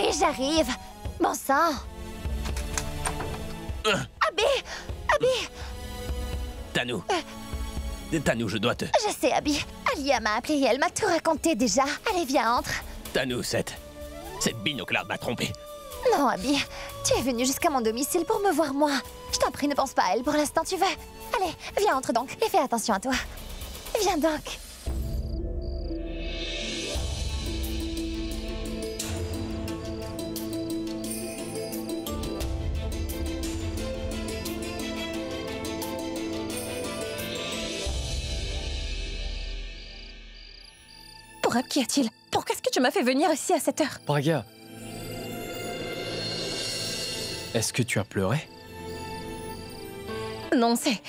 Oui, j'arrive. Bon sang. Abby! Abby! Tanou. Tanou, je dois te... Je sais, Abby. Alia m'a appelé et elle m'a tout raconté déjà. Allez, viens, entre. Tanou, cette binoclarde m'a trompé. Non, Abby. Tu es venue jusqu'à mon domicile pour me voir moi. Je t'en prie, ne pense pas à elle pour l'instant, tu veux. Allez, viens, entre donc et fais attention à toi. Viens donc. Pourquoi qu'y a-t-il? Pourquoi est-ce que tu m'as fait venir ici à cette heure? Braga, est-ce que tu as pleuré? Non, c'est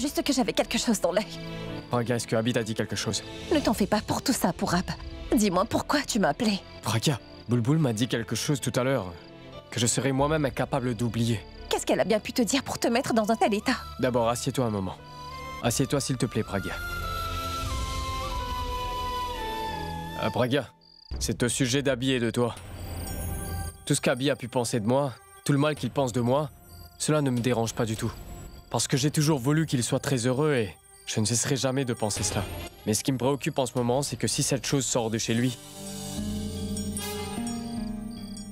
juste que j'avais quelque chose dans l'œil. Braga, est-ce que Abby t'a dit quelque chose? Ne t'en fais pas pour tout ça, Pourab. Dis-moi pourquoi tu m'as appelé. Braga, Bulbul m'a dit quelque chose tout à l'heure que je serais moi-même incapable d'oublier. Qu'est-ce qu'elle a bien pu te dire pour te mettre dans un tel état? D'abord, assieds-toi un moment. Assieds-toi s'il te plaît, Braga. Braga, c'est au sujet d'Abby et de toi. Tout ce qu'Abby a pu penser de moi, tout le mal qu'il pense de moi, cela ne me dérange pas du tout. Parce que j'ai toujours voulu qu'il soit très heureux et je ne cesserai jamais de penser cela. Mais ce qui me préoccupe en ce moment, c'est que si cette chose sort de chez lui,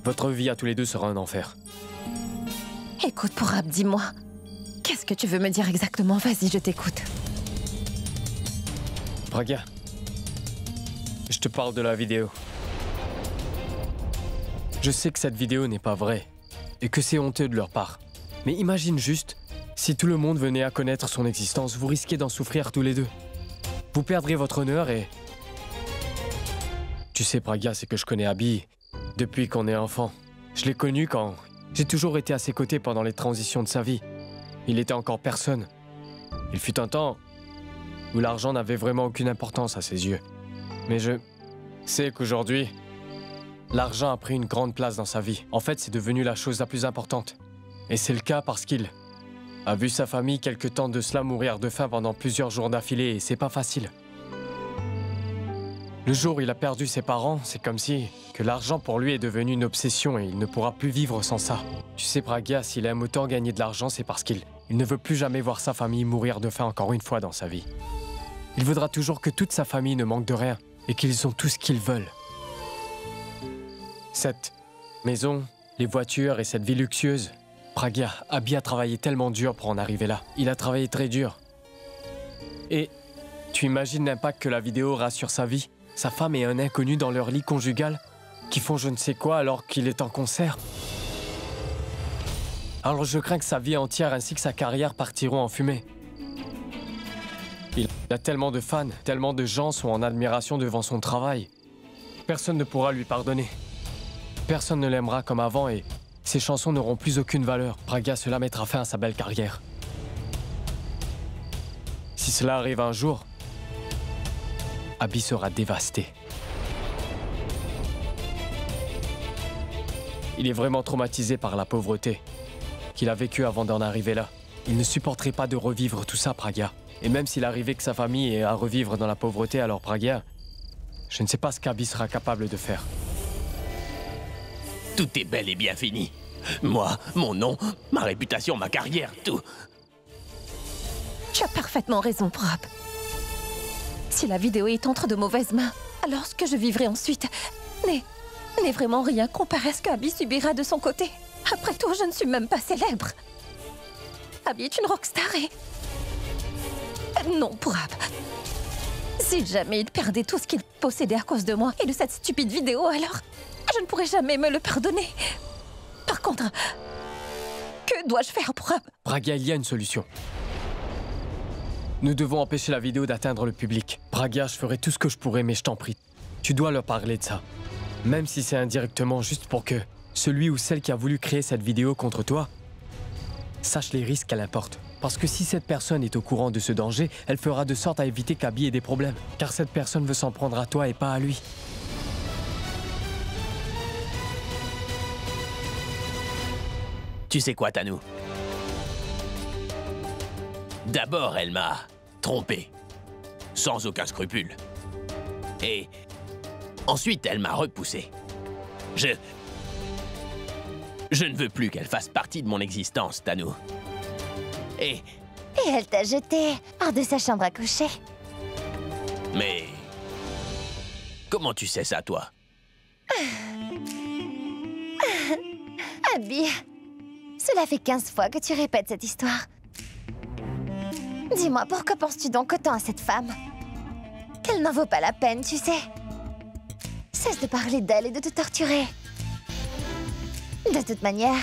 votre vie à tous les deux sera un enfer. Écoute, Pourab, dis-moi. Qu'est-ce que tu veux me dire exactement? Vas-y, je t'écoute. Braga, je te parle de la vidéo. Je sais que cette vidéo n'est pas vraie et que c'est honteux de leur part. Mais imagine juste, si tout le monde venait à connaître son existence, vous risquez d'en souffrir tous les deux. Vous perdrez votre honneur et... Tu sais, Braga, c'est que je connais Abby depuis qu'on est enfant. Je l'ai connu quand... J'ai toujours été à ses côtés pendant les transitions de sa vie. Il était encore personne. Il fut un temps où l'argent n'avait vraiment aucune importance à ses yeux. Mais je sais qu'aujourd'hui, l'argent a pris une grande place dans sa vie. En fait, c'est devenu la chose la plus importante. Et c'est le cas parce qu'il a vu sa famille quelque temps de cela mourir de faim pendant plusieurs jours d'affilée et c'est pas facile. Le jour où il a perdu ses parents, c'est comme si que l'argent pour lui est devenu une obsession et il ne pourra plus vivre sans ça. Tu sais, Braga, s'il aime autant gagner de l'argent, c'est parce qu'il ne veut plus jamais voir sa famille mourir de faim encore une fois dans sa vie. Il voudra toujours que toute sa famille ne manque de rien et qu'ils ont tout ce qu'ils veulent. Cette maison, les voitures et cette vie luxueuse, Braga, Abby a travaillé tellement dur pour en arriver là. Il a travaillé très dur. Et tu imagines l'impact que la vidéo aura sur sa vie? Sa femme et un inconnu dans leur lit conjugal qui font je ne sais quoi alors qu'il est en concert. Alors je crains que sa vie entière ainsi que sa carrière partiront en fumée. Il a tellement de fans, tellement de gens sont en admiration devant son travail. Personne ne pourra lui pardonner. Personne ne l'aimera comme avant et ses chansons n'auront plus aucune valeur. Braga, cela mettra fin à sa belle carrière. Si cela arrive un jour, Abby sera dévasté. Il est vraiment traumatisé par la pauvreté qu'il a vécue avant d'en arriver là. Il ne supporterait pas de revivre tout ça, Braga. Et même s'il arrivait que sa famille ait à revivre dans la pauvreté, alors Braga, je ne sais pas ce qu'Abby sera capable de faire. Tout est bel et bien fini. Moi, mon nom, ma réputation, ma carrière, tout. Tu as parfaitement raison, Pourab. Si la vidéo est entre de mauvaises mains, alors ce que je vivrai ensuite n'est vraiment rien comparé à ce qu'Abby subira de son côté. Après tout, je ne suis même pas célèbre. Abby est une rockstar et... Non, Pourab. Si jamais il perdait tout ce qu'il possédait à cause de moi et de cette stupide vidéo, alors je ne pourrais jamais me le pardonner. Par contre, que dois-je faire, Pourab? Braga, il y a une solution. Nous devons empêcher la vidéo d'atteindre le public. Braga, je ferai tout ce que je pourrai, mais je t'en prie. Tu dois leur parler de ça. Même si c'est indirectement, juste pour que celui ou celle qui a voulu créer cette vidéo contre toi sache les risques qu'elle importe. Parce que si cette personne est au courant de ce danger, elle fera de sorte à éviter qu'Abby ait des problèmes. Car cette personne veut s'en prendre à toi et pas à lui. Tu sais quoi, Tanou? D'abord, elle m'a trompé, sans aucun scrupule. Et ensuite, elle m'a repoussé. Je ne veux plus qu'elle fasse partie de mon existence, Tanu. Et... Et elle t'a jeté hors de sa chambre à coucher. Mais... Comment tu sais ça, toi? Abby, cela fait 15 fois que tu répètes cette histoire. Dis-moi, pourquoi penses-tu donc autant à cette femme? Qu'elle n'en vaut pas la peine, tu sais. Cesse de parler d'elle et de te torturer. De toute manière,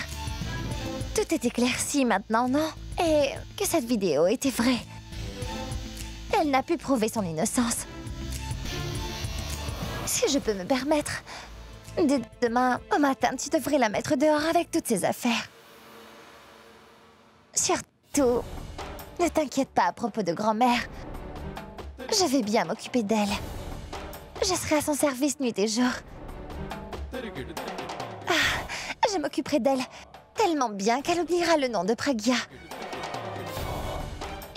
tout est éclairci maintenant, non? Et que cette vidéo était vraie. Elle n'a pu prouver son innocence. Si je peux me permettre, dès demain au matin, tu devrais la mettre dehors avec toutes ses affaires. Surtout, ne t'inquiète pas à propos de grand-mère. Je vais bien m'occuper d'elle. Je serai à son service nuit et jour. Ah, je m'occuperai d'elle tellement bien qu'elle oubliera le nom de Pragya.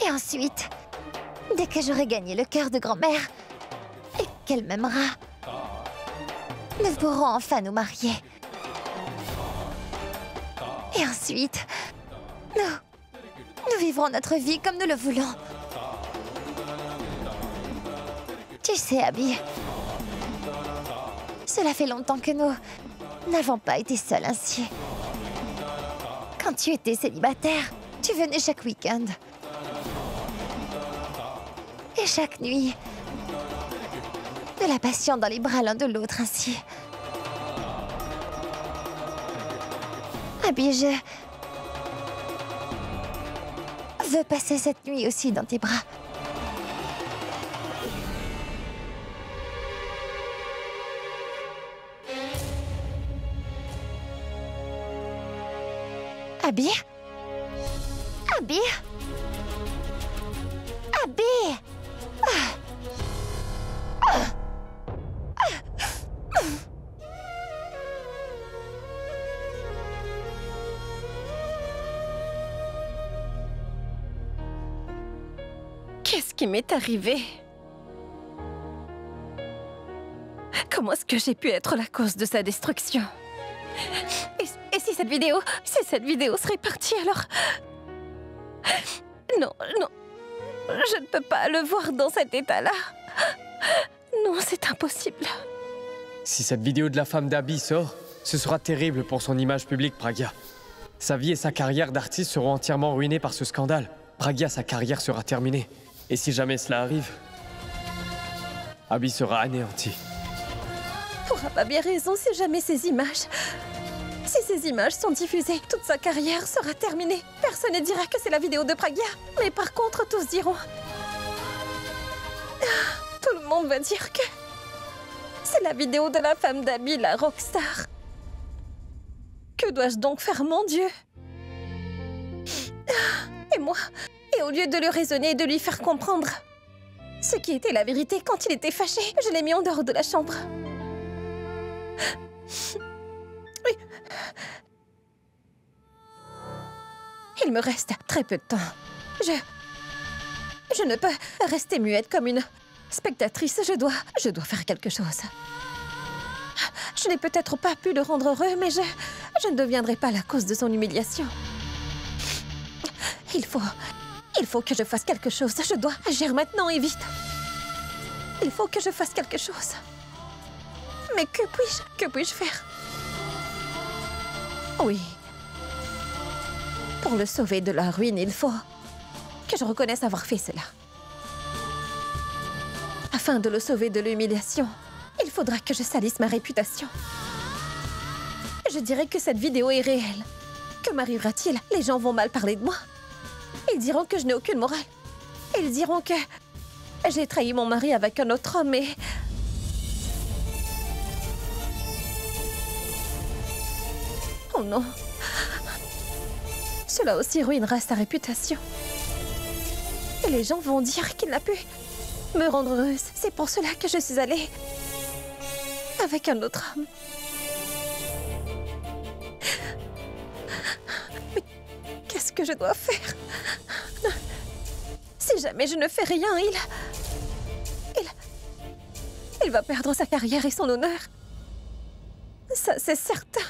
Et ensuite, dès que j'aurai gagné le cœur de grand-mère et qu'elle m'aimera, nous pourrons enfin nous marier. Et ensuite, nous vivrons notre vie comme nous le voulons. Tu sais, Abby, cela fait longtemps que nous n'avons pas été seuls ainsi. Quand tu étais célibataire, tu venais chaque week-end. Et chaque nuit, de la passion dans les bras l'un de l'autre ainsi. Abby, je veux passer cette nuit aussi dans tes bras. Abby? Abby? Abby? Qu'est-ce qui m'est arrivé? Comment est-ce que j'ai pu être la cause de sa destruction? Et si cette vidéo serait partie, alors... Non, non, je ne peux pas le voir dans cet état-là. Non, c'est impossible. Si cette vidéo de la femme d'Abby sort, ce sera terrible pour son image publique, Pragya. Sa vie et sa carrière d'artiste seront entièrement ruinées par ce scandale. Pragya, sa carrière sera terminée. Et si jamais cela arrive, Abby sera anéantie. Aura pas bien raison si jamais ces images... Si ces images sont diffusées, toute sa carrière sera terminée. Personne ne dira que c'est la vidéo de Pragya. Mais par contre, tous diront... Tout le monde va dire que... C'est la vidéo de la femme d'Abby, la rockstar. Que dois-je donc faire, mon Dieu? Et moi, et au lieu de le raisonner et de lui faire comprendre ce qui était la vérité quand il était fâché, je l'ai mis en dehors de la chambre. Oui. Il me reste très peu de temps. Je ne peux rester muette comme une spectatrice. Je dois faire quelque chose. Je n'ai peut-être pas pu le rendre heureux, mais je ne deviendrai pas la cause de son humiliation. Il faut que je fasse quelque chose. Je dois agir maintenant et vite. Il faut que je fasse quelque chose. Mais que puis-je faire? Oui. Pour le sauver de la ruine, il faut que je reconnaisse avoir fait cela. Afin de le sauver de l'humiliation, il faudra que je salisse ma réputation. Je dirais que cette vidéo est réelle. Que m'arrivera-t-il? Les gens vont mal parler de moi. Ils diront que je n'ai aucune morale. Ils diront que j'ai trahi mon mari avec un autre homme et... Oh non. Cela aussi ruinera sa réputation. Et les gens vont dire qu'il n'a pu me rendre heureuse. C'est pour cela que je suis allée avec un autre homme. Mais qu'est-ce que je dois faire? Si jamais je ne fais rien, il va perdre sa carrière et son honneur. Ça, c'est certain.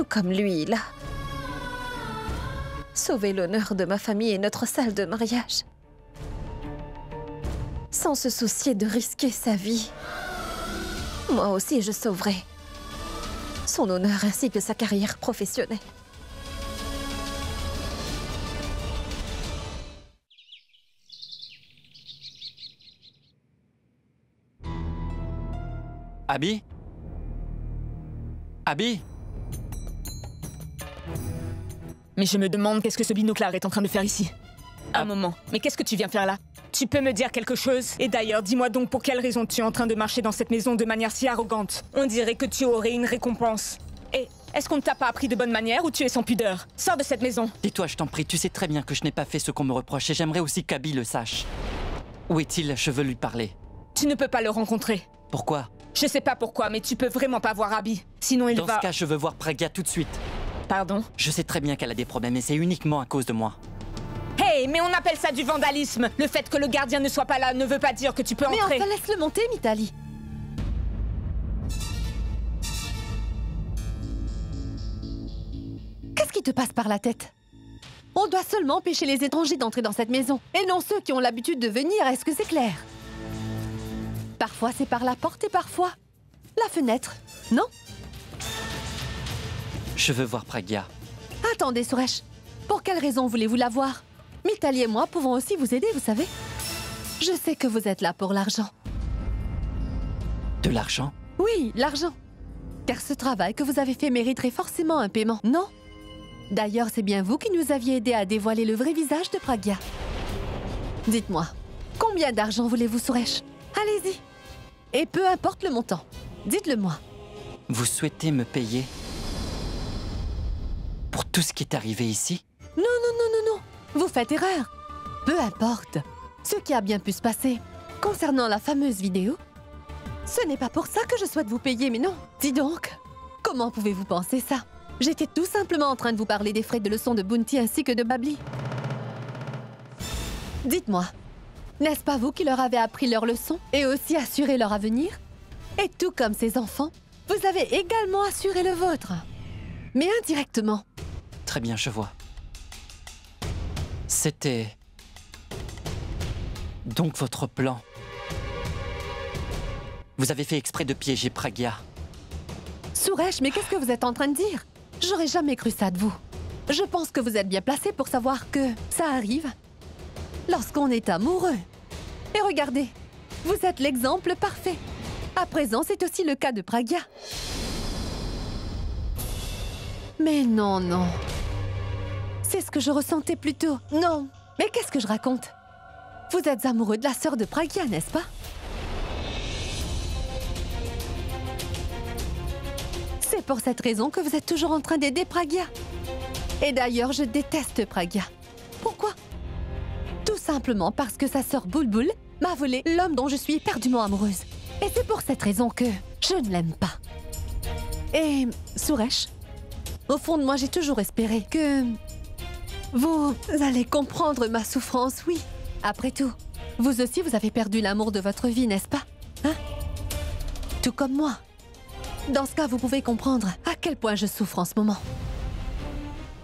Tout comme lui, là. Sauver l'honneur de ma famille et notre salle de mariage. Sans se soucier de risquer sa vie. Moi aussi, je sauverai son honneur ainsi que sa carrière professionnelle. Abby? Abby? Mais je me demande qu'est-ce que ce binoclard est en train de faire ici. Un moment, mais qu'est-ce que tu viens faire là? Tu peux me dire quelque chose? Et d'ailleurs, dis-moi donc pour quelle raison tu es en train de marcher dans cette maison de manière si arrogante. On dirait que tu aurais une récompense. Et est-ce qu'on ne t'a pas appris de bonne manière ou tu es sans pudeur? Sors de cette maison. Tais-toi, je t'en prie, tu sais très bien que je n'ai pas fait ce qu'on me reproche et j'aimerais aussi qu'Abby le sache. Où est-il? Je veux lui parler. Tu ne peux pas le rencontrer. Pourquoi? Je sais pas pourquoi, mais tu peux vraiment pas voir Abby. Sinon il Dans va... ce cas, je veux voir Pragya tout de suite. Pardon? Je sais très bien qu'elle a des problèmes et c'est uniquement à cause de moi. Hey, mais on appelle ça du vandalisme. Le fait que le gardien ne soit pas là ne veut pas dire que tu peux entrer. Mais enfin, laisse-le monter, Mitali. Qu'est-ce qui te passe par la tête? On doit seulement empêcher les étrangers d'entrer dans cette maison, et non ceux qui ont l'habitude de venir, est-ce que c'est clair? Parfois c'est par la porte et parfois la fenêtre, non? Je veux voir Pragya. Attendez, Suresh. Pour quelle raison voulez-vous la voir? Mitali et moi pouvons aussi vous aider, vous savez. Je sais que vous êtes là pour l'argent. De l'argent? Oui, l'argent. Car ce travail que vous avez fait mériterait forcément un paiement, non? D'ailleurs, c'est bien vous qui nous aviez aidé à dévoiler le vrai visage de Pragya. Dites-moi, combien d'argent voulez-vous, Suresh? Allez-y. Et peu importe le montant, dites-le-moi. Vous souhaitez me payer pour tout ce qui est arrivé ici? Non, non, non, non, non. Vous faites erreur. Peu importe ce qui a bien pu se passer. Concernant la fameuse vidéo, ce n'est pas pour ça que je souhaite vous payer, mais non. Dis donc, comment pouvez-vous penser ça? J'étais tout simplement en train de vous parler des frais de leçon de Bounty ainsi que de Babli. Dites-moi, n'est-ce pas vous qui leur avez appris leurs leçons et aussi assuré leur avenir? Et tout comme ces enfants, vous avez également assuré le vôtre. Mais indirectement. Très bien, je vois. C'était... donc votre plan. Vous avez fait exprès de piéger Pragya. Suresh, mais qu'est-ce que vous êtes en train de dire? J'aurais jamais cru ça de vous. Je pense que vous êtes bien placé pour savoir que ça arrive lorsqu'on est amoureux. Et regardez, vous êtes l'exemple parfait. À présent, c'est aussi le cas de Pragya. Mais non, non. C'est ce que je ressentais plutôt. Non. Mais qu'est-ce que je raconte? Vous êtes amoureux de la sœur de Pragya, n'est-ce pas? C'est pour cette raison que vous êtes toujours en train d'aider Pragya. Et d'ailleurs, je déteste Pragya. Pourquoi? Tout simplement parce que sa sœur Bulbul m'a volé l'homme dont je suis éperdument amoureuse. Et c'est pour cette raison que je ne l'aime pas. Et Suresh, au fond de moi, j'ai toujours espéré que vous allez comprendre ma souffrance, oui. Après tout, vous aussi, vous avez perdu l'amour de votre vie, n'est-ce pas? Hein? Tout comme moi. Dans ce cas, vous pouvez comprendre à quel point je souffre en ce moment.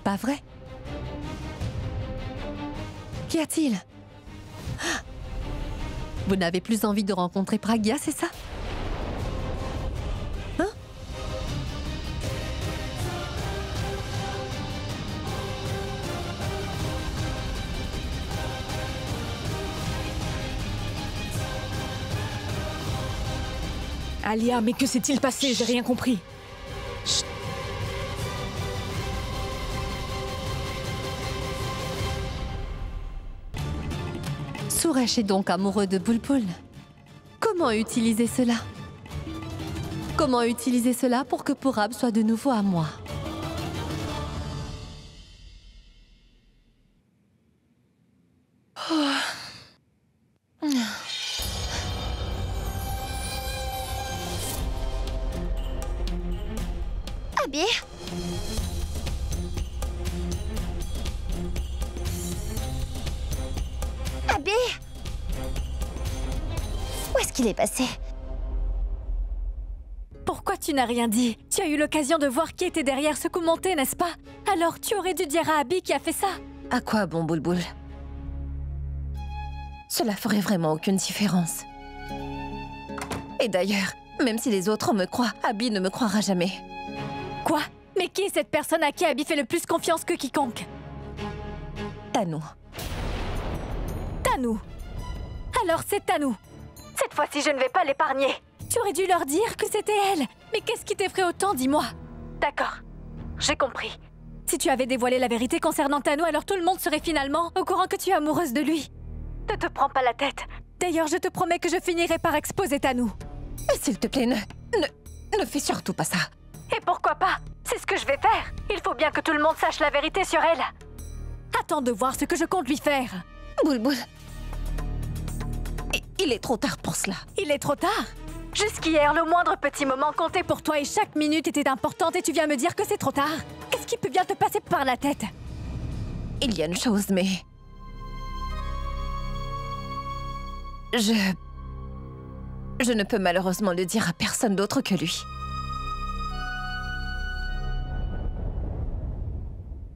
Pas vrai? Qu'y a-t-il? Ah! Vous n'avez plus envie de rencontrer Pragya, c'est ça? Hein? Alia, mais que s'est-il passé? J'ai rien compris. Suresh est donc amoureux de Bulbul. Comment utiliser cela? Comment utiliser cela pour que Purab soit de nouveau à moi? Abby? Abby? Où est-ce qu'il est passé? Pourquoi tu n'as rien dit? Tu as eu l'occasion de voir qui était derrière ce commenté, n'est-ce pas? Alors tu aurais dû dire à Abby qui a fait ça. À quoi bon, Boulboul? Cela ferait vraiment aucune différence. Et d'ailleurs, même si les autres me croient, Abby ne me croira jamais. Quoi? Mais qui est cette personne à qui Abby fait le plus confiance que quiconque? Tanou. Tanou. Alors c'est Tanou. Cette fois-ci, je ne vais pas l'épargner. Tu aurais dû leur dire que c'était elle. Mais qu'est-ce qui t'effraie autant, dis-moi? D'accord. J'ai compris. Si tu avais dévoilé la vérité concernant Tanou, alors tout le monde serait finalement au courant que tu es amoureuse de lui. Ne te prends pas la tête. D'ailleurs, je te promets que je finirai par exposer Tanou. S'il te plaît, ne fais surtout pas ça. Et pourquoi pas? C'est ce que je vais faire. Il faut bien que tout le monde sache la vérité sur elle. Attends de voir ce que je compte lui faire. Boulboul. Il est trop tard pour cela. Il est trop tard? Jusqu'hier, le moindre petit moment comptait pour toi et chaque minute était importante et tu viens me dire que c'est trop tard? Qu'est-ce qui peut bien te passer par la tête? Il y a une chose, mais... Je ne peux malheureusement le dire à personne d'autre que lui.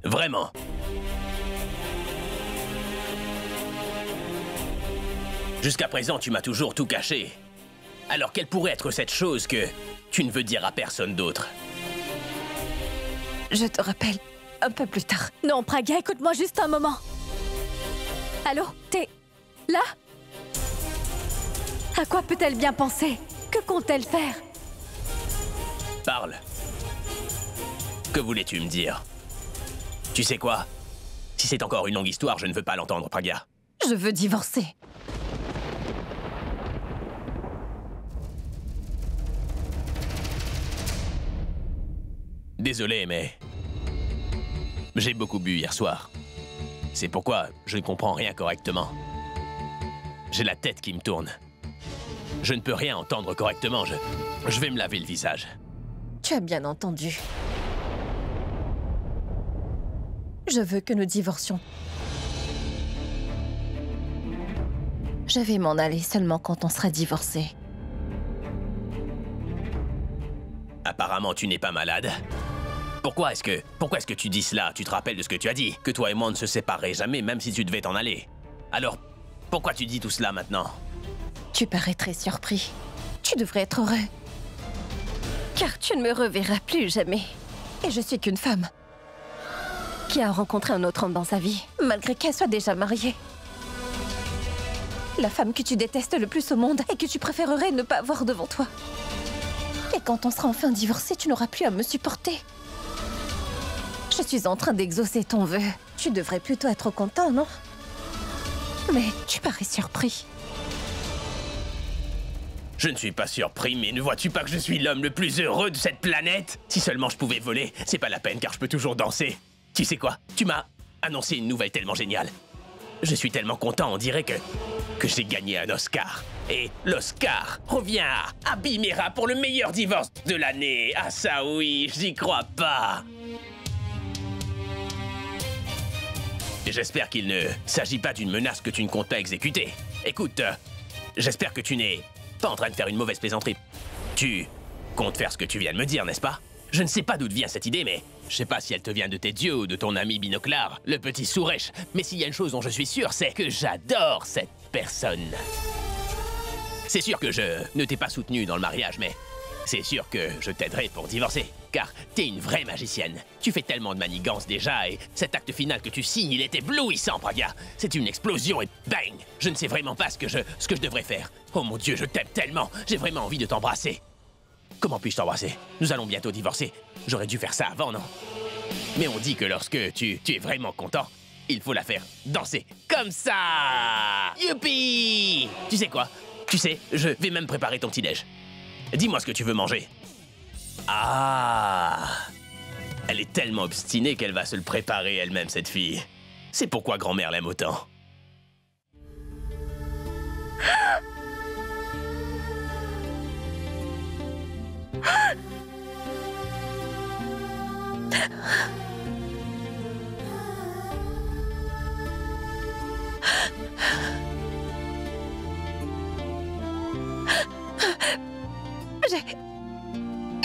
Vraiment? Jusqu'à présent, tu m'as toujours tout caché. Alors quelle pourrait être cette chose que tu ne veux dire à personne d'autre? Je te rappelle un peu plus tard. Non, Praga, écoute-moi juste un moment. Allô? T'es... là? À quoi peut-elle bien penser? Que compte-t-elle faire? Parle. Que voulais-tu me dire? Tu sais quoi? Si c'est encore une longue histoire, je ne veux pas l'entendre, Praga. Je veux divorcer. Désolé, mais... j'ai beaucoup bu hier soir. C'est pourquoi je ne comprends rien correctement. J'ai la tête qui me tourne. Je ne peux rien entendre correctement. Je vais me laver le visage. Tu as bien entendu. Je veux que nous divorcions. Je vais m'en aller seulement quand on sera divorcés. Apparemment, tu n'es pas malade. Pourquoi est-ce que tu dis cela? Tu te rappelles de ce que tu as dit? Que toi et moi ne se sépareraient jamais, même si tu devais t'en aller. Alors, pourquoi tu dis tout cela maintenant? Tu parais très surpris. Tu devrais être heureux. Car tu ne me reverras plus jamais. Et je suis qu'une femme qui a rencontré un autre homme dans sa vie, malgré qu'elle soit déjà mariée. La femme que tu détestes le plus au monde et que tu préférerais ne pas avoir devant toi. Et quand on sera enfin divorcé, tu n'auras plus à me supporter. Je suis en train d'exaucer ton vœu. Tu devrais plutôt être content, non? Mais tu parais surpris. Je ne suis pas surpris, mais ne vois-tu pas que je suis l'homme le plus heureux de cette planète? Si seulement je pouvais voler, c'est pas la peine car je peux toujours danser. Tu sais quoi? Tu m'as annoncé une nouvelle tellement géniale. Je suis tellement content, on dirait que j'ai gagné un Oscar. Et l'Oscar revient à Abby Mira pour le meilleur divorce de l'année. Ah ça oui, j'y crois pas. Et j'espère qu'il ne s'agit pas d'une menace que tu ne comptes pas exécuter. Écoute, j'espère que tu n'es pas en train de faire une mauvaise plaisanterie. Tu comptes faire ce que tu viens de me dire, n'est-ce pas? Je ne sais pas d'où te vient cette idée, mais je sais pas si elle te vient de tes dieux ou de ton ami Binoclar, le petit Sourèche. Mais s'il y a une chose dont je suis sûr, c'est que j'adore cette personne. C'est sûr que je ne t'ai pas soutenu dans le mariage, mais c'est sûr que je t'aiderai pour divorcer. Car t'es une vraie magicienne. Tu fais tellement de manigances déjà, et cet acte final que tu signes, il est éblouissant, Praga. C'est une explosion et bang! Je ne sais vraiment pas ce que je devrais faire. Oh mon Dieu, je t'aime tellement. J'ai vraiment envie de t'embrasser. Comment puis-je t'embrasser? Nous allons bientôt divorcer. J'aurais dû faire ça avant, non? Mais on dit que lorsque tu es vraiment content, il faut la faire danser comme ça. Youpi! Tu sais quoi? Tu sais, je vais même préparer ton petit-déj. Dis-moi ce que tu veux manger. Ah! Elle est tellement obstinée qu'elle va se le préparer elle-même, cette fille. C'est pourquoi grand-mère l'aime autant.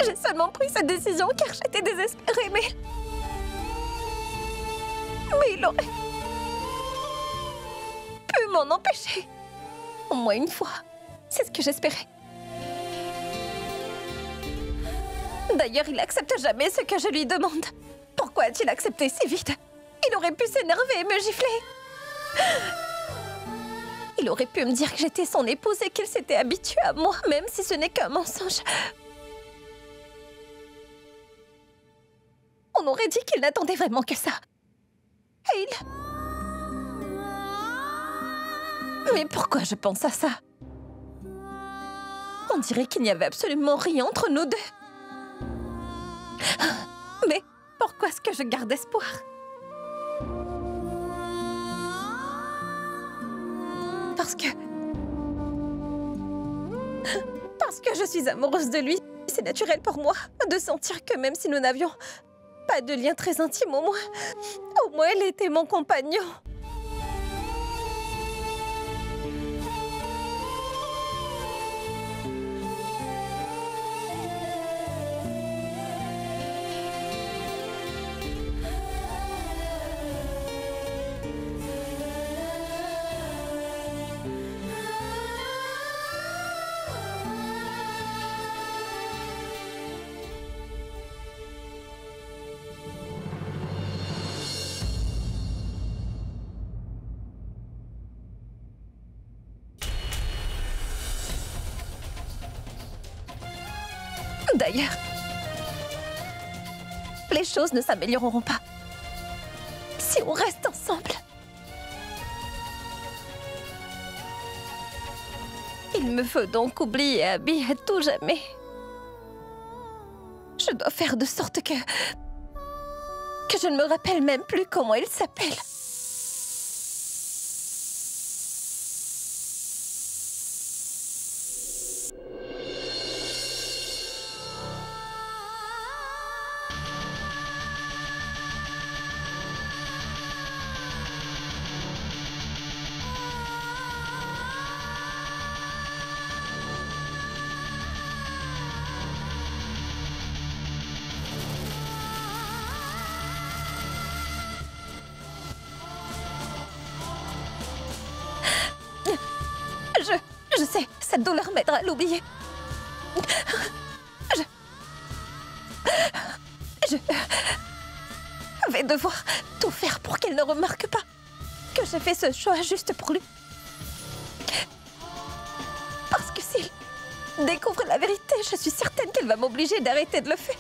J'ai seulement pris cette décision car j'étais désespérée, mais il aurait pu m'en empêcher. Au moins une fois. C'est ce que j'espérais. D'ailleurs, il n'accepte jamais ce que je lui demande. Pourquoi a-t-il accepté si vite? Il aurait pu s'énerver et me gifler. Il aurait pu me dire que j'étais son épouse et qu'il s'était habitué à moi, même si ce n'est qu'un mensonge. On aurait dit qu'il n'attendait vraiment que ça. Et il... Mais pourquoi je pense à ça? On dirait qu'il n'y avait absolument rien entre nous deux. Mais pourquoi est-ce que je garde espoir? Parce que je suis amoureuse de lui. C'est naturel pour moi de sentir que même si nous n'avions pas de lien très intime, au moins il était mon compagnon. D'ailleurs, les choses ne s'amélioreront pas si on reste ensemble. Il me faut donc oublier Abby à tout jamais. Je dois faire de sorte que je ne me rappelle même plus comment il s'appelle. Je sais, cette douleur m'aidera à l'oublier. Je vais devoir tout faire pour qu'il ne remarque pas que j'ai fait ce choix juste pour lui. Parce que s'il découvre la vérité, je suis certaine qu'il va m'obliger d'arrêter de le faire.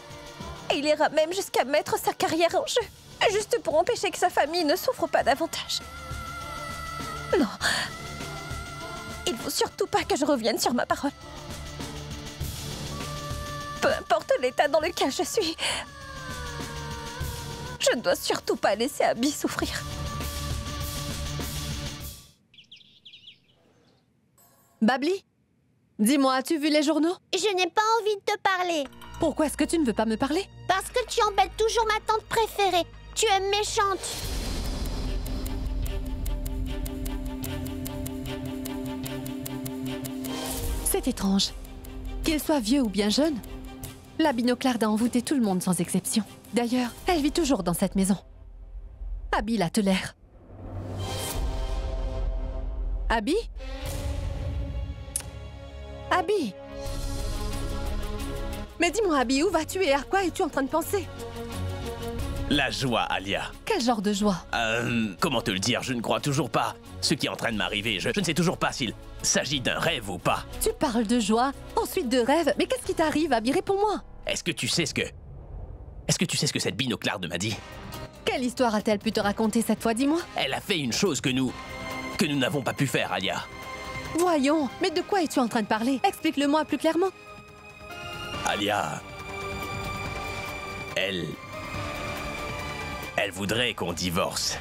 Et il ira même jusqu'à mettre sa carrière en jeu, juste pour empêcher que sa famille ne souffre pas davantage. Non. Il faut surtout pas que je revienne sur ma parole. Peu importe l'état dans lequel je suis, je ne dois surtout pas laisser Abby souffrir. Babli, dis-moi, as-tu vu les journaux? Je n'ai pas envie de te parler. Pourquoi est-ce que tu ne veux pas me parler? Parce que tu embêtes toujours ma tante préférée. Tu es méchante. C'est étrange. Qu'il soit vieux ou bien jeune, la Binoclarde a envoûté tout le monde sans exception. D'ailleurs, elle vit toujours dans cette maison. Abby la tolère. Abby? Abby? Mais dis-moi, Abby, où vas-tu et à quoi es-tu en train de penser? La joie, Alia. Quel genre de joie? Comment te le dire? Je ne crois toujours pas ce qui est en train de m'arriver. Je ne sais toujours pas s'il s'agit d'un rêve ou pas. Tu parles de joie, ensuite de rêve. Mais qu'est-ce qui t'arrive, Abby? Réponds-moi. Est-ce que tu sais ce que cette Binoclarde m'a dit? Quelle histoire a-t-elle pu te raconter cette fois, dis-moi? Elle a fait une chose que nous n'avons pas pu faire, Alia. Voyons, mais de quoi es-tu en train de parler? Explique-le-moi plus clairement. Alia... Elle voudrait qu'on divorce.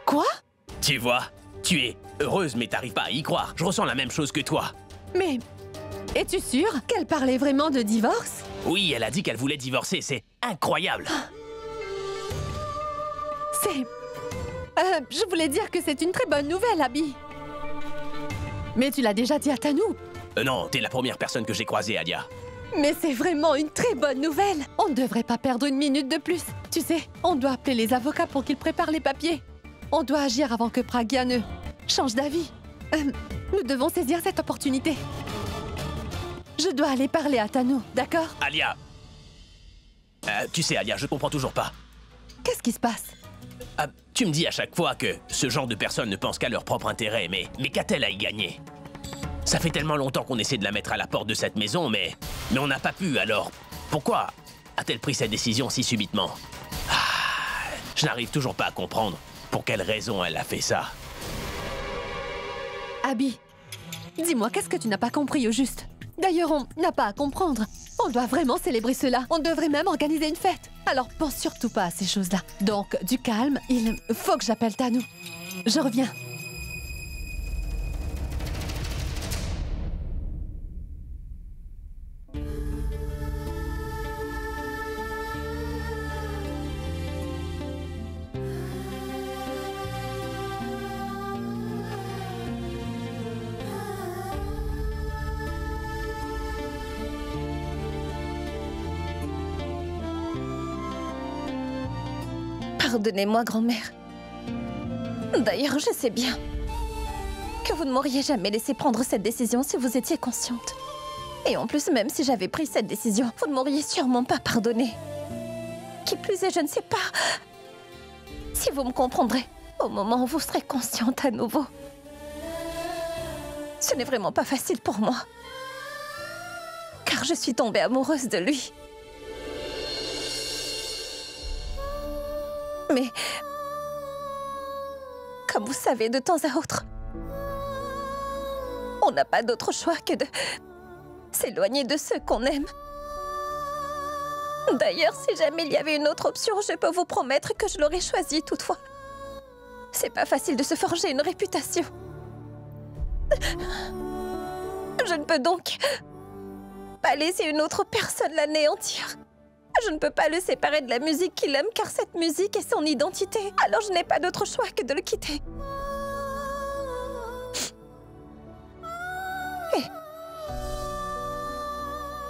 Quoi? Tu vois, tu es heureuse mais t'arrives pas à y croire. Je ressens la même chose que toi. Mais... es-tu sûre qu'elle parlait vraiment de divorce? Oui, elle a dit qu'elle voulait divorcer, c'est incroyable. C'est... je voulais dire que c'est une très bonne nouvelle, Abby. Mais tu l'as déjà dit à Tanou. Non, t'es la première personne que j'ai croisée, Alia. Mais c'est vraiment une très bonne nouvelle. On ne devrait pas perdre une minute de plus. Tu sais, on doit appeler les avocats pour qu'ils préparent les papiers. On doit agir avant que Pragya ne change d'avis. Nous devons saisir cette opportunité. Je dois aller parler à Tanu, d'accord? Alia! Tu sais, Alia, je comprends toujours pas. Qu'est-ce qui se passe? Tu me dis à chaque fois que ce genre de personnes ne pensent qu'à leur propre intérêt, mais qu'a-t-elle à y gagner? Ça fait tellement longtemps qu'on essaie de la mettre à la porte de cette maison, mais on n'a pas pu, alors pourquoi a-t-elle pris cette décision si subitement? Je n'arrive toujours pas à comprendre pour quelle raison elle a fait ça. Abby, dis-moi, qu'est-ce que tu n'as pas compris au juste? D'ailleurs, on n'a pas à comprendre. On doit vraiment célébrer cela. On devrait même organiser une fête. Alors, pense surtout pas à ces choses-là. Donc, du calme, il faut que j'appelle Tanu. Je reviens. Pardonnez-moi, grand-mère. D'ailleurs, je sais bien que vous ne m'auriez jamais laissé prendre cette décision si vous étiez consciente. Et en plus, même si j'avais pris cette décision, vous ne m'auriez sûrement pas pardonné. Qui plus est, je ne sais pas si vous me comprendrez au moment où vous serez consciente à nouveau. Ce n'est vraiment pas facile pour moi, car je suis tombée amoureuse de lui. Mais, comme vous savez, de temps à autre, on n'a pas d'autre choix que de s'éloigner de ceux qu'on aime. D'ailleurs, si jamais il y avait une autre option, je peux vous promettre que je l'aurais choisie toutefois. C'est pas facile de se forger une réputation. Je ne peux donc pas laisser une autre personne l'anéantir. Je ne peux pas le séparer de la musique qu'il aime, car cette musique est son identité. Alors je n'ai pas d'autre choix que de le quitter. Et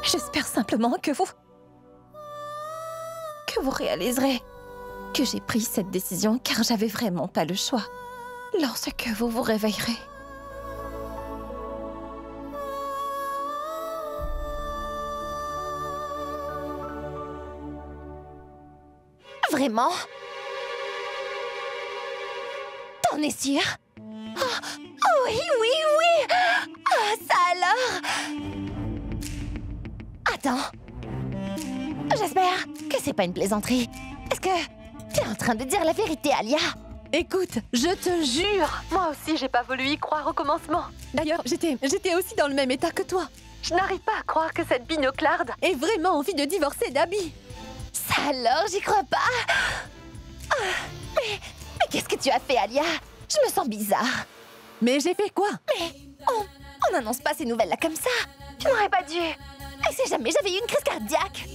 j'espère simplement que vous réaliserez que j'ai pris cette décision, car j'avais vraiment pas le choix lorsque vous vous réveillerez. Vraiment? T'en es sûre? Oh oui, oui, oui! Ah, ça alors! Attends. J'espère que c'est pas une plaisanterie. Est-ce que t'es en train de dire la vérité, Alia? Écoute, je te jure, moi aussi j'ai pas voulu y croire au commencement. D'ailleurs, j'étais aussi dans le même état que toi. Je n'arrive pas à croire que cette binoclarde ait vraiment envie de divorcer d'Abby. Ça alors, j'y crois pas. Mais qu'est-ce que tu as fait, Alia? Je me sens bizarre. Mais j'ai fait quoi? Mais on n'annonce pas ces nouvelles-là comme ça. Tu n'aurais pas dû. Et si jamais j'avais eu une crise cardiaque?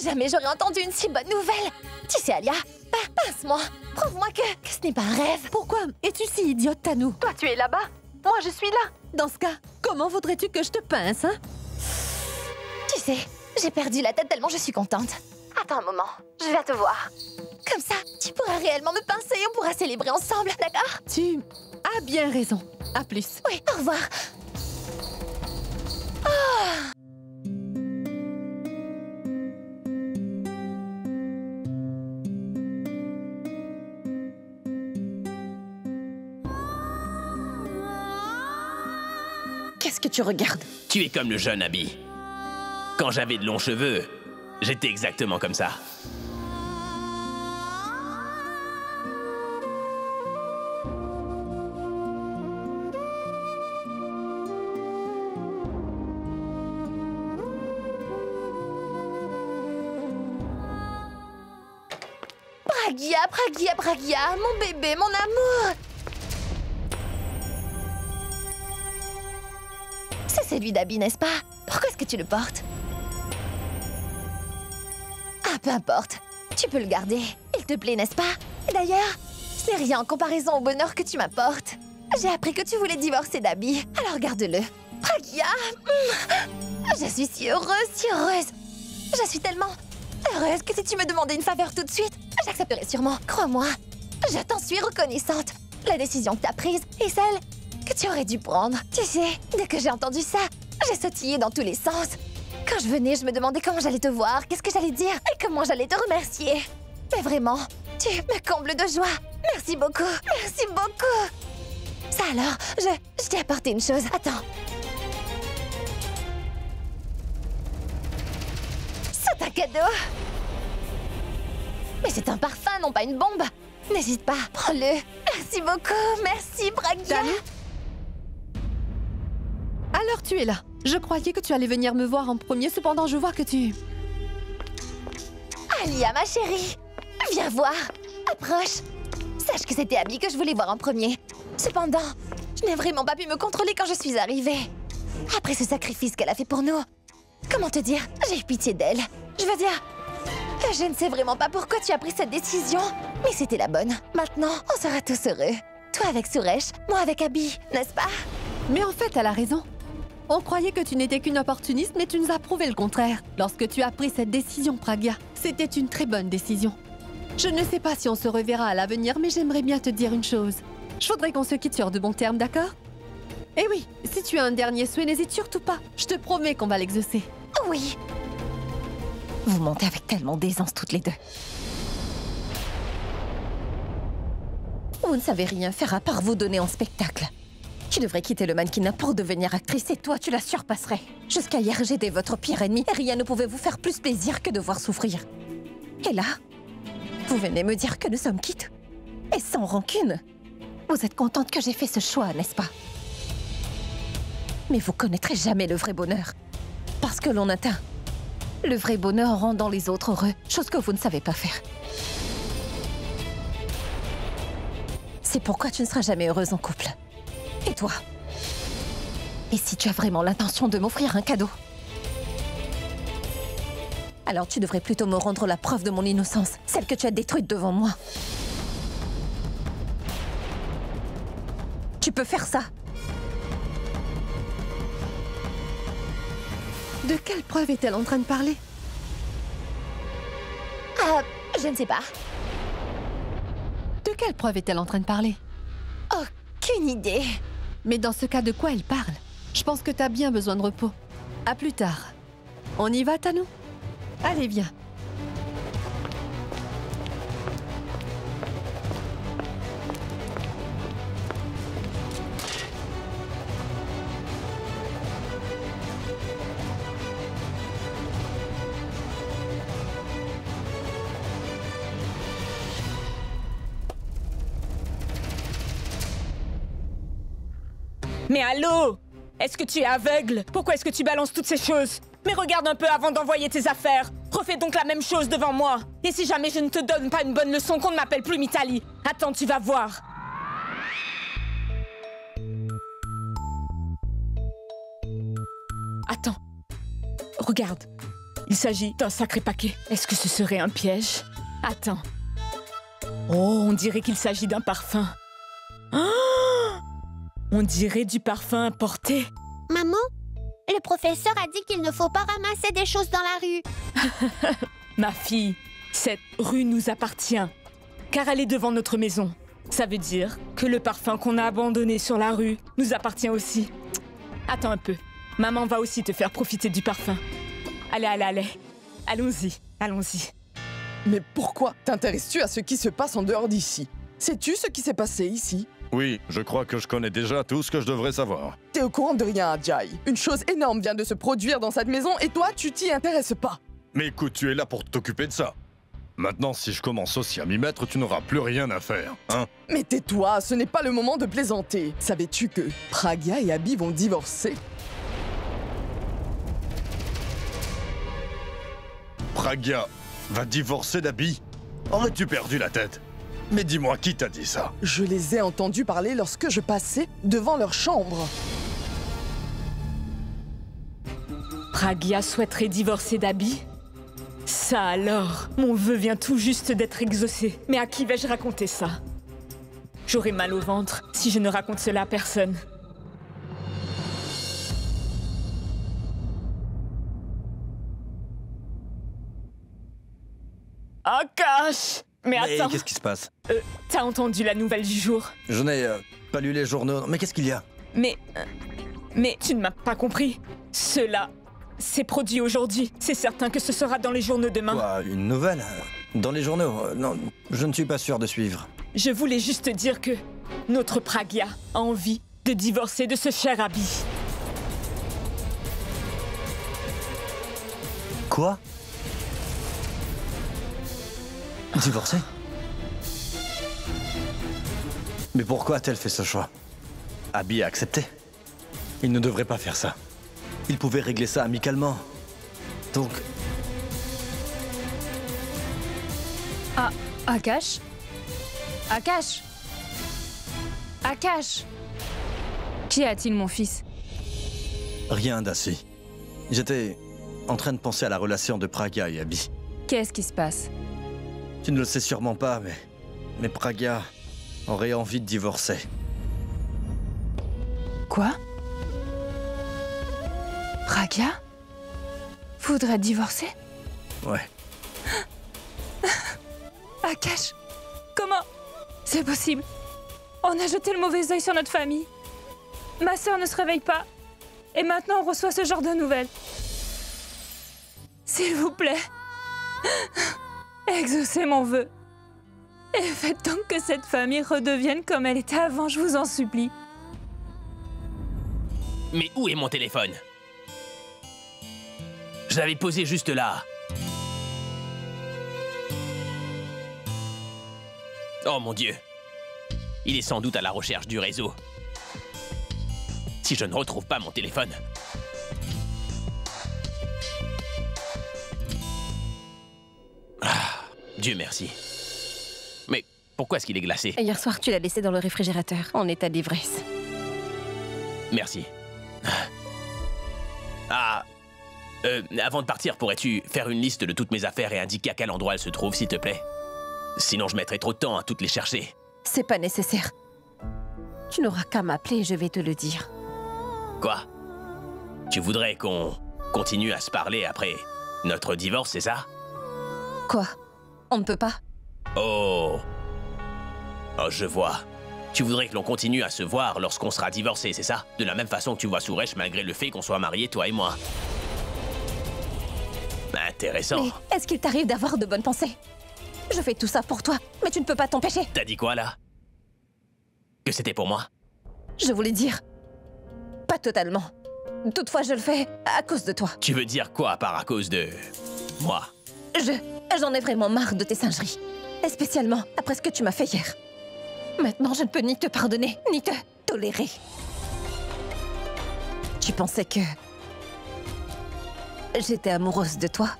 Jamais j'aurais entendu une si bonne nouvelle. Tu sais, Alia, pince-moi. Prouve-moi que ce n'est pas un rêve. Pourquoi es-tu si idiote, Tanu? Toi, tu es là-bas. Moi, je suis là. Dans ce cas, comment voudrais-tu que je te pince, hein? Tu sais, j'ai perdu la tête tellement je suis contente. Attends un moment, je viens te voir. Comme ça, tu pourras réellement me pincer et on pourra célébrer ensemble, d'accord? Tu as bien raison. À plus. Oui, au revoir. Qu'est-ce que tu regardes? Tu es comme le jeune Abby. Quand j'avais de longs cheveux, j'étais exactement comme ça. Pragya, mon bébé, mon amour. C'est celui d'Abby, n'est-ce pas? Pourquoi est-ce que tu le portes? Ah, peu importe. Tu peux le garder. Il te plaît, n'est-ce pas? Et d'ailleurs, c'est rien en comparaison au bonheur que tu m'apportes. J'ai appris que tu voulais divorcer d'Abby, alors garde-le. Pragya, je suis si heureuse, si heureuse. Je suis tellement heureuse que si tu me demandais une faveur tout de suite, j'accepterais sûrement. Crois-moi, je t'en suis reconnaissante. La décision que t'as prise est celle que tu aurais dû prendre. Tu sais, dès que j'ai entendu ça, j'ai sautillé dans tous les sens. Quand je venais, je me demandais comment j'allais te voir, qu'est-ce que j'allais dire et comment j'allais te remercier. Mais vraiment, tu me combles de joie. Merci beaucoup, merci beaucoup. Ça alors, je t'ai apporté une chose. Attends. C'est un cadeau. Mais c'est un parfum, non pas une bombe. N'hésite pas, prends-le. Merci beaucoup, merci Pragya. Danu? Alors tu es là. Je croyais que tu allais venir me voir en premier, cependant je vois que tu... Alia, ma chérie, viens voir. Approche. Sache que c'était Abby que je voulais voir en premier. Cependant, je n'ai vraiment pas pu me contrôler quand je suis arrivée. Après ce sacrifice qu'elle a fait pour nous, comment te dire, j'ai eu pitié d'elle. Je veux dire, je ne sais vraiment pas pourquoi tu as pris cette décision, mais c'était la bonne. Maintenant, on sera tous heureux. Toi avec Suresh, moi avec Abby, n'est-ce pas? Mais en fait, elle a raison. On croyait que tu n'étais qu'une opportuniste, mais tu nous as prouvé le contraire. Lorsque tu as pris cette décision, Pragya, c'était une très bonne décision. Je ne sais pas si on se reverra à l'avenir, mais j'aimerais bien te dire une chose. Je voudrais qu'on se quitte sur de bons termes, d'accord? Eh oui, si tu as un dernier souhait, n'hésite surtout pas. Je te promets qu'on va l'exaucer. Oui. Vous mentez avec tellement d'aisance toutes les deux. Vous ne savez rien faire à part vous donner en spectacle. Tu devrais quitter le mannequinat pour devenir actrice et toi, tu la surpasserais. Jusqu'à hier, j'étais votre pire ennemi et rien ne pouvait vous faire plus plaisir que de voir souffrir. Et là, vous venez me dire que nous sommes quittes. Et sans rancune. Vous êtes contente que j'ai fait ce choix, n'est-ce pas? Mais vous connaîtrez jamais le vrai bonheur. Parce que l'on atteint le vrai bonheur en rendant les autres heureux, chose que vous ne savez pas faire. C'est pourquoi tu ne seras jamais heureuse en couple. Et toi? Et si tu as vraiment l'intention de m'offrir un cadeau? Alors tu devrais plutôt me rendre la preuve de mon innocence, celle que tu as détruite devant moi. Tu peux faire ça. De quelle preuve est-elle en train de parler? Je ne sais pas. De quelle preuve est-elle en train de parler? Aucune idée. Mais dans ce cas, de quoi elle parle? Je pense que t'as bien besoin de repos. À plus tard. On y va, Tanou? Allez, viens. Mais allô? Est-ce que tu es aveugle? Pourquoi est-ce que tu balances toutes ces choses? Mais regarde un peu avant d'envoyer tes affaires. Refais donc la même chose devant moi. Et si jamais je ne te donne pas une bonne leçon, qu'on ne m'appelle plus Mitali. Attends, tu vas voir. Attends. Regarde. Il s'agit d'un sacré paquet. Est-ce que ce serait un piège? Attends. Oh, on dirait qu'il s'agit d'un parfum. On dirait du parfum importé. Maman, le professeur a dit qu'il ne faut pas ramasser des choses dans la rue. Ma fille, cette rue nous appartient, car elle est devant notre maison. Ça veut dire que le parfum qu'on a abandonné sur la rue nous appartient aussi. Attends un peu. Maman va aussi te faire profiter du parfum. Allez, allez, allez. Allons-y, allons-y. Mais pourquoi t'intéresses-tu à ce qui se passe en dehors d'ici? Sais-tu ce qui s'est passé ici? Oui, je crois que je connais déjà tout ce que je devrais savoir. T'es au courant de rien, Ajay. Une chose énorme vient de se produire dans cette maison et toi, tu t'y intéresses pas. Mais écoute, tu es là pour t'occuper de ça. Maintenant, si je commence aussi à m'y mettre, tu n'auras plus rien à faire, hein? Mais tais-toi, ce n'est pas le moment de plaisanter. Savais-tu que Pragya et Abby vont divorcer? Pragya va divorcer d'Abby? Aurais-tu perdu la tête? Mais dis-moi, qui t'a dit ça? Je les ai entendus parler lorsque je passais devant leur chambre. Pragya souhaiterait divorcer d'Abby? Ça alors, mon vœu vient tout juste d'être exaucé. Mais à qui vais-je raconter ça? J'aurai mal au ventre si je ne raconte cela à personne. Akash! Mais attends, qu'est-ce qui se passe? T'as entendu la nouvelle du jour? Je n'ai pas lu les journaux. Mais qu'est-ce qu'il y a? Mais tu ne m'as pas compris. Cela s'est produit aujourd'hui. C'est certain que ce sera dans les journaux demain. Quoi, une nouvelle? Dans les journaux? Non, je ne suis pas sûr de suivre. Je voulais juste dire que notre Pragya a envie de divorcer de ce cher Abby. Quoi? Divorcée? Mais pourquoi a-t-elle fait ce choix? Abby a accepté. Il ne devrait pas faire ça. Il pouvait régler ça amicalement. Donc... Ah, Akash? Akash? Akash? Qu'y a-t-il, mon fils? Rien d'assez. J'étais en train de penser à la relation de Pragya et Abby. Qu'est-ce qui se passe? Tu ne le sais sûrement pas, mais Pragya aurait envie de divorcer. Quoi? Pragya voudrait divorcer? Ouais. Akash, comment? C'est possible. On a jeté le mauvais œil sur notre famille. Ma sœur ne se réveille pas. Et maintenant, on reçoit ce genre de nouvelles. S'il vous plaît, exaucez mon vœu. Et faites donc que cette famille redevienne comme elle était avant, je vous en supplie. Mais où est mon téléphone? Je l'avais posé juste là. Oh mon Dieu. Il est sans doute à la recherche du réseau. Si je ne retrouve pas mon téléphone... Ah, Dieu merci. Mais pourquoi est-ce qu'il est glacé? Hier soir, tu l'as laissé dans le réfrigérateur, en état d'ivresse. Merci. Ah... avant de partir, pourrais-tu faire une liste de toutes mes affaires et indiquer à quel endroit elles se trouvent, s'il te plaît? Sinon, je mettrai trop de temps à toutes les chercher. C'est pas nécessaire. Tu n'auras qu'à m'appeler et je vais te le dire. Quoi? Tu voudrais qu'on continue à se parler après notre divorce, c'est ça? Quoi? On ne peut pas? Oh... Oh, je vois. Tu voudrais que l'on continue à se voir lorsqu'on sera divorcés, c'est ça? De la même façon que tu vois Suresh malgré le fait qu'on soit mariés, toi et moi. Intéressant. Mais est-ce qu'il t'arrive d'avoir de bonnes pensées? Je fais tout ça pour toi, mais tu ne peux pas t'empêcher. T'as dit quoi, là? Que c'était pour moi? Je voulais dire... Pas totalement. Toutefois, je le fais à cause de toi. Tu veux dire quoi par à cause de... moi? J'en ai vraiment marre de tes singeries. Et spécialement après ce que tu m'as fait hier. Maintenant, je ne peux ni te pardonner, ni te tolérer. Tu pensais que... j'étais amoureuse de toi?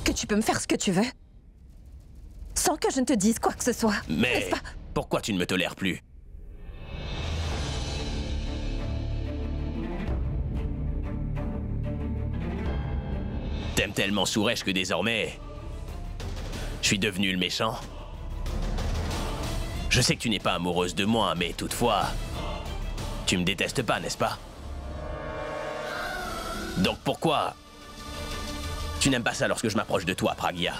Que tu peux me faire ce que tu veux? Sans que je ne te dise quoi que ce soit, mais n'est-ce pas? Pourquoi tu ne me tolères plus? T'aimes tellement Suresh que désormais... je suis devenu le méchant. Je sais que tu n'es pas amoureuse de moi, mais toutefois... tu me détestes pas, n'est-ce pas? Donc pourquoi... tu n'aimes pas ça lorsque je m'approche de toi, Pragya?